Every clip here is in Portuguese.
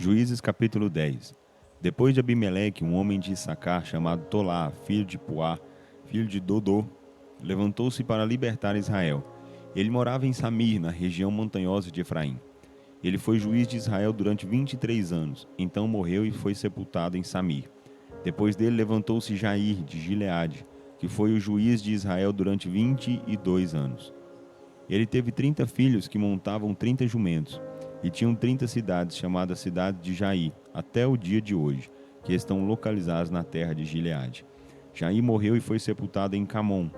Juízes capítulo 10. Depois de Abimeleque, um homem de Issacar, chamado Tolá, filho de Puá, filho de Dodô, levantou-se para libertar Israel. Ele morava em Samir, na região montanhosa de Efraim. Ele foi juiz de Israel durante 23 anos, então morreu e foi sepultado em Samir. Depois dele levantou-se Jair, de Gileade, que foi o juiz de Israel durante 22 anos. Ele teve 30 filhos que montavam 30 jumentos, e tinham 30 cidades, chamadas cidades de Jair, até o dia de hoje, que estão localizadas na terra de Gileade. Jair morreu e foi sepultado em Camon.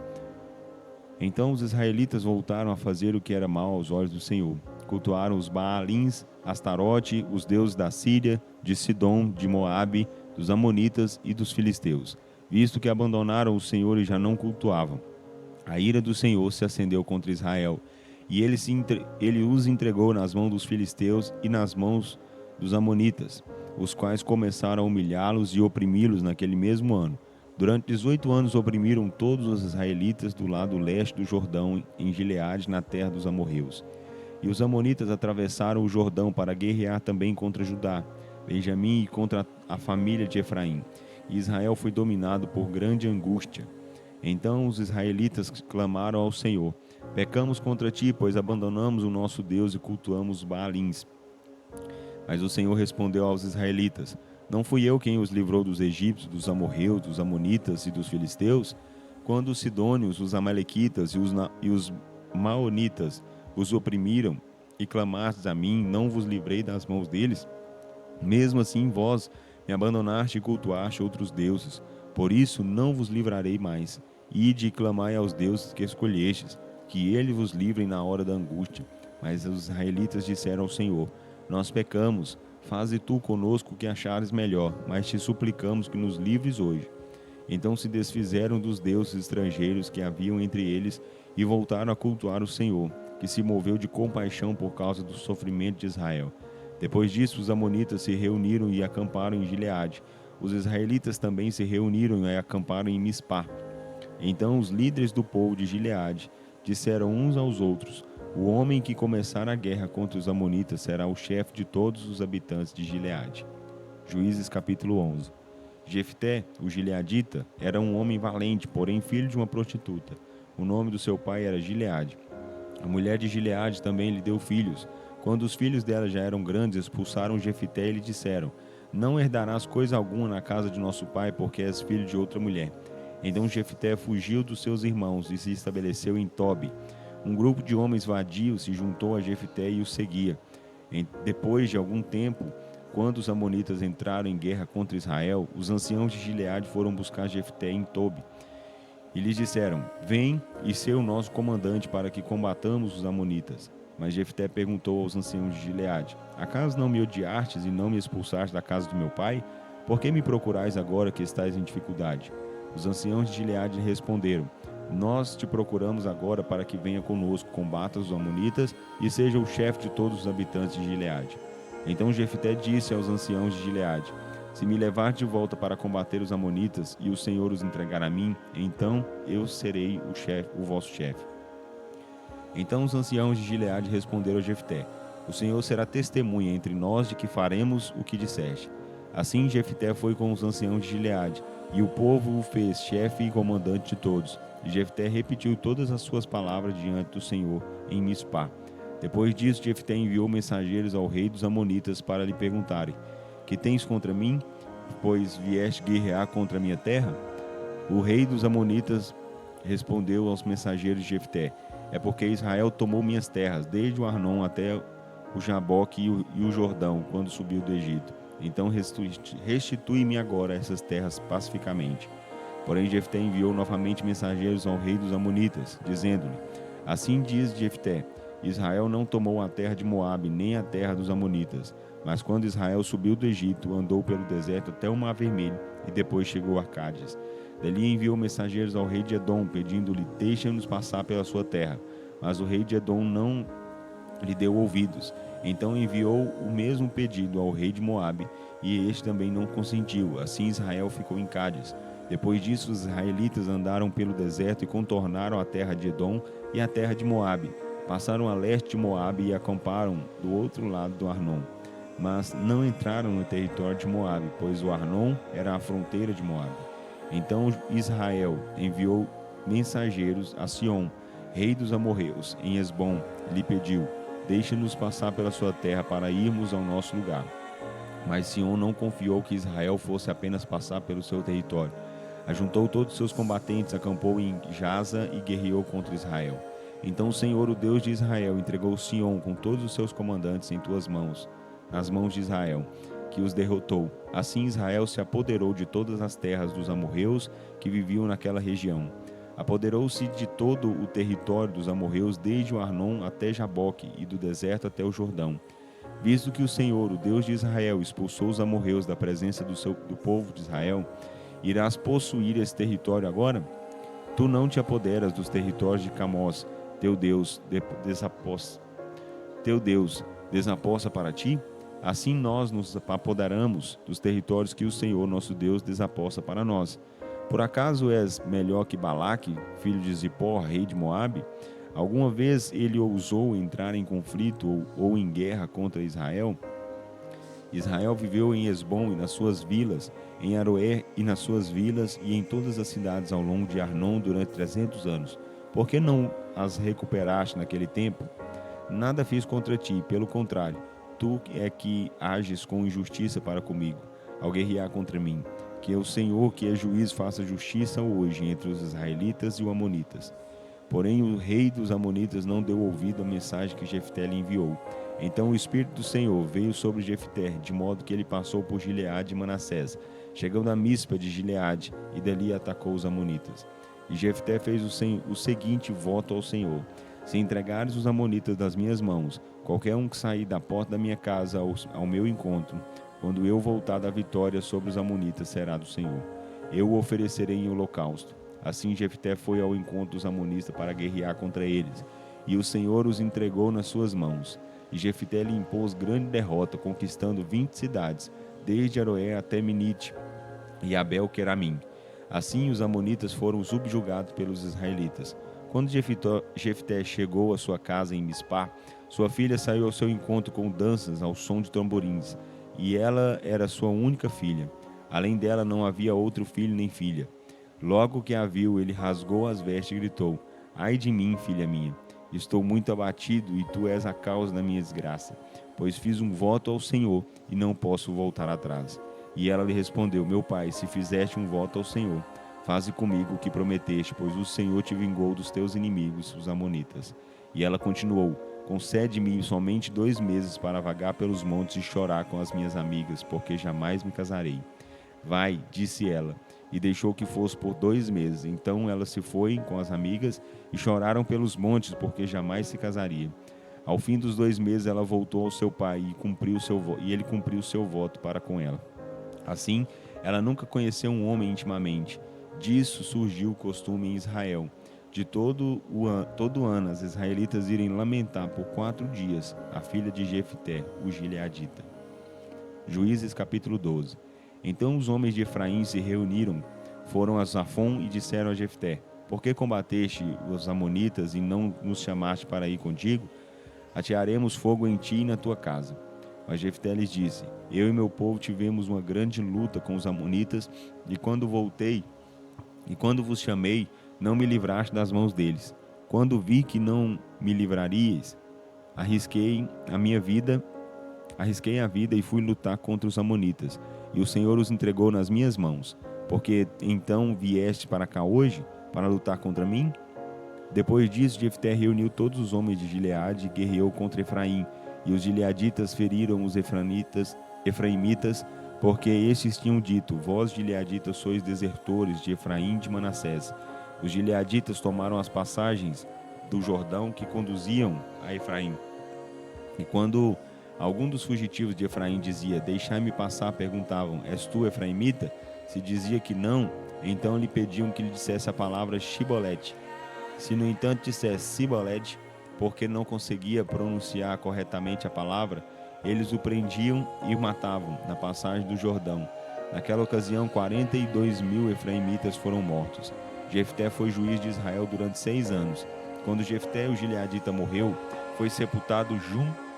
Então os israelitas voltaram a fazer o que era mal aos olhos do Senhor. Cultuaram os Baalins, Astarote, os deuses da Síria, de Sidom, de Moabe, dos Amonitas e dos Filisteus, visto que abandonaram o Senhor e já não cultuavam. A ira do Senhor se acendeu contra Israel, e ele os entregou nas mãos dos filisteus e nas mãos dos amonitas, os quais começaram a humilhá-los e oprimi-los naquele mesmo ano. Durante 18 anos oprimiram todos os israelitas do lado leste do Jordão, em Gileade, na terra dos amorreus. E os amonitas atravessaram o Jordão para guerrear também contra Judá, Benjamim e contra a família de Efraim. E Israel foi dominado por grande angústia. Então os israelitas clamaram ao Senhor: Pecamos contra ti, pois abandonamos o nosso Deus e cultuamos os Baalins. Mas o Senhor respondeu aos israelitas: Não fui eu quem os livrou dos egípcios, dos amorreus, dos amonitas e dos filisteus? Quando os sidônios, os amalequitas e os maonitas os oprimiram e clamastes a mim, não vos livrei das mãos deles? Mesmo assim vós me abandonaste e cultuaste outros deuses. Por isso não vos livrarei mais. Ide e clamai aos deuses que escolhestes, que ele vos livrem na hora da angústia. Mas os israelitas disseram ao Senhor: Nós pecamos, faze tu conosco o que achares melhor, mas te suplicamos que nos livres hoje. Então se desfizeram dos deuses estrangeiros que haviam entre eles e voltaram a cultuar o Senhor, que se moveu de compaixão por causa do sofrimento de Israel. Depois disso, os amonitas se reuniram e acamparam em Gileade. Os israelitas também se reuniram e acamparam em Mispá. Então os líderes do povo de Gileade disseram uns aos outros: O homem que começar a guerra contra os amonitas será o chefe de todos os habitantes de Gileade. Juízes capítulo 11. Jefté, o gileadita, era um homem valente, porém filho de uma prostituta. O nome do seu pai era Gileade. A mulher de Gileade também lhe deu filhos. Quando os filhos dela já eram grandes, expulsaram Jefté e lhe disseram: Não herdarás coisa alguma na casa de nosso pai, porque és filho de outra mulher. Então Jefté fugiu dos seus irmãos e se estabeleceu em Tobi. Um grupo de homens vadios se juntou a Jefté e o seguia. Depois de algum tempo, quando os amonitas entraram em guerra contra Israel, os anciãos de Gileade foram buscar Jefté em Tobi. E lhes disseram: Vem e sê o nosso comandante para que combatamos os amonitas. Mas Jefté perguntou aos anciãos de Gileade: Acaso não me odiastes e não me expulsaste da casa do meu pai? Por que me procurais agora que estais em dificuldade? Os anciãos de Gileade responderam: Nós te procuramos agora para que venha conosco, combata os amonitas e seja o chefe de todos os habitantes de Gileade. Então Jefté disse aos anciãos de Gileade: Se me levar de volta para combater os amonitas e o Senhor os entregar a mim, então eu serei o vosso chefe. Então os anciãos de Gileade responderam a Jefté: O Senhor será testemunha entre nós de que faremos o que disseste. Assim Jefté foi com os anciãos de Gileade, e o povo o fez chefe e comandante de todos. E Jefté repetiu todas as suas palavras diante do Senhor em Mispá. Depois disso, Jefté enviou mensageiros ao rei dos amonitas para lhe perguntarem: Que tens contra mim, pois vieste guerrear contra a minha terra? O rei dos amonitas respondeu aos mensageiros de Jefté: É porque Israel tomou minhas terras, desde o Arnon até o Jaboque e o Jordão, quando subiu do Egito. Então restitui-me agora essas terras pacificamente. Porém Jefté enviou novamente mensageiros ao rei dos amonitas, dizendo-lhe: Assim diz Jefté: Israel não tomou a terra de Moabe, nem a terra dos amonitas. Mas quando Israel subiu do Egito, andou pelo deserto até o Mar Vermelho, e depois chegou a Cádiz. Dali enviou mensageiros ao rei de Edom, pedindo-lhe: Deixa-nos passar pela sua terra. Mas o rei de Edom não lhe deu ouvidos. Então enviou o mesmo pedido ao rei de Moabe, e este também não consentiu. Assim Israel ficou em Cádiz. Depois disso, os israelitas andaram pelo deserto e contornaram a terra de Edom e a terra de Moabe. Passaram a leste de Moabe e acamparam do outro lado do Arnon. mas não entraram no território de Moabe, pois o Arnon era a fronteira de Moabe. Então Israel enviou mensageiros a Sion, rei dos amorreus, em Hesbom, e lhe pediu: deixe-nos passar pela sua terra para irmos ao nosso lugar. Mas Sion não confiou que Israel fosse apenas passar pelo seu território. Ajuntou todos os seus combatentes, acampou em Jaza e guerreou contra Israel. Então o Senhor, o Deus de Israel, entregou Sion com todos os seus comandantes em tuas mãos, nas mãos de Israel, que os derrotou. Assim Israel se apoderou de todas as terras dos amorreus que viviam naquela região. Apoderou-se de todo o território dos amorreus, desde o Arnon até Jaboque, e do deserto até o Jordão. Visto que o Senhor, o Deus de Israel, expulsou os amorreus da presença do povo de Israel, irás possuir esse território agora? Tu não te apoderas dos territórios de Camós, teu Deus desapossa para ti? Assim nós nos apoderamos dos territórios que o Senhor, nosso Deus, desapossa para nós. Por acaso és melhor que Balaque, filho de Zippor, rei de Moabe? Alguma vez ele ousou entrar em conflito ou em guerra contra Israel? Israel viveu em Hesbom e nas suas vilas, em Aroer e nas suas vilas e em todas as cidades ao longo de Arnon durante 300 anos. Por que não as recuperaste naquele tempo? Nada fiz contra ti, pelo contrário, tu é que ages com injustiça para comigo, ao guerrear contra mim. Que o Senhor, que é juiz, faça justiça hoje entre os israelitas e os amonitas. Porém o rei dos amonitas não deu ouvido à mensagem que Jefté lhe enviou. Então o Espírito do Senhor veio sobre Jefté, de modo que ele passou por Gileade e Manassés, chegando a Mispa de Gileade, e dali atacou os amonitas. E Jefté fez o seguinte voto ao Senhor: se entregares os amonitas das minhas mãos, qualquer um que sair da porta da minha casa ao meu encontro, quando eu voltar da vitória sobre os amonitas, será do Senhor. Eu o oferecerei em holocausto. Assim Jefté foi ao encontro dos amonitas para guerrear contra eles, e o Senhor os entregou nas suas mãos. E Jefté lhe impôs grande derrota, conquistando 20 cidades, desde Aroer até Minite e Abel-Queramim. Assim os amonitas foram subjugados pelos israelitas. Quando Jefté chegou à sua casa em Mispá, sua filha saiu ao seu encontro com danças ao som de tamborins, e ela era sua única filha. Além dela não havia outro filho nem filha. Logo que a viu, ele rasgou as vestes e gritou: ai de mim, filha minha! Estou muito abatido e tu és a causa da minha desgraça, pois fiz um voto ao Senhor e não posso voltar atrás. E ela lhe respondeu: meu pai, se fizeste um voto ao Senhor, faze comigo o que prometeste, pois o Senhor te vingou dos teus inimigos, os amonitas. E ela continuou: concede-me somente 2 meses para vagar pelos montes e chorar com as minhas amigas, porque jamais me casarei. Vai, disse ela, e deixou que fosse por 2 meses. Então ela se foi com as amigas e choraram pelos montes, porque jamais se casaria. Ao fim dos 2 meses ela voltou ao seu pai e ele cumpriu o seu voto para com ela. Assim, ela nunca conheceu um homem intimamente. Disso surgiu o costume em Israel, de todo ano as israelitas irem lamentar por 4 dias a filha de Jefté, o gileadita. Juízes capítulo 12. Então os homens de Efraim se reuniram, foram a Zafon e disseram a Jefté: por que combateste os amonitas e não nos chamaste para ir contigo? Atearemos fogo em ti e na tua casa. Mas Jefté lhes disse: eu e meu povo tivemos uma grande luta com os amonitas, e quando vos chamei, não me livraste das mãos deles. Quando vi que não me livrarias, arrisquei a vida e fui lutar contra os amonitas, e o Senhor os entregou nas minhas mãos. Porque então vieste para cá hoje, para lutar contra mim? Depois disso, Jefté reuniu todos os homens de Gileade e guerreou contra Efraim, e os gileaditas feriram os efraimitas, porque estes tinham dito: vós, gileaditas, sois desertores de Efraim e de Manassés. Os gileaditas tomaram as passagens do Jordão que conduziam a Efraim. E quando algum dos fugitivos de Efraim dizia: deixai-me passar, perguntavam: és tu efraimita? Se dizia que não, então lhe pediam que lhe dissesse a palavra Shibolete. Se no entanto dissesse Sibolete, porque não conseguia pronunciar corretamente a palavra, eles o prendiam e o matavam na passagem do Jordão. Naquela ocasião 42.000 efraimitas foram mortos. Jefté foi juiz de Israel durante 6 anos. Quando Jefté, o gileadita, morreu, foi sepultado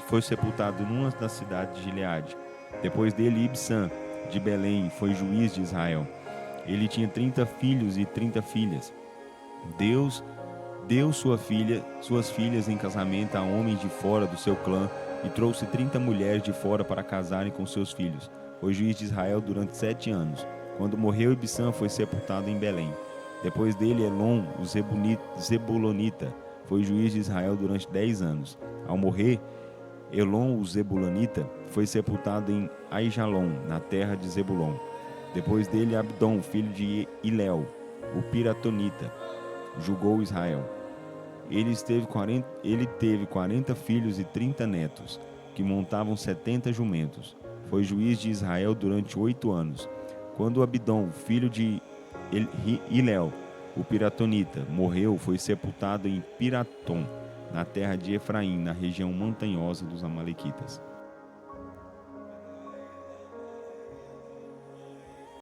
foi sepultado numa das cidades de Gileade. Depois dele, Ibsã, de Belém, foi juiz de Israel. Ele tinha 30 filhos e 30 filhas. Deus deu suas filhas em casamento a homens de fora do seu clã e trouxe 30 mulheres de fora para casarem com seus filhos. Foi juiz de Israel durante 7 anos. Quando morreu, Ibsã foi sepultado em Belém. Depois dele, Elon, o Zebulonita, foi juiz de Israel durante 10 anos. Ao morrer, Elon, o Zebulonita, foi sepultado em Aijalon, na terra de Zebulon. Depois dele, Abdom, filho de Hilel, o Piratonita, julgou Israel. Ele teve 40 filhos e 30 netos, que montavam 70 jumentos. Foi juiz de Israel durante 8 anos. Quando Abdom, filho de Hilel, o Piratonita, morreu, foi sepultado em Piratom, na terra de Efraim, na região montanhosa dos Amalequitas.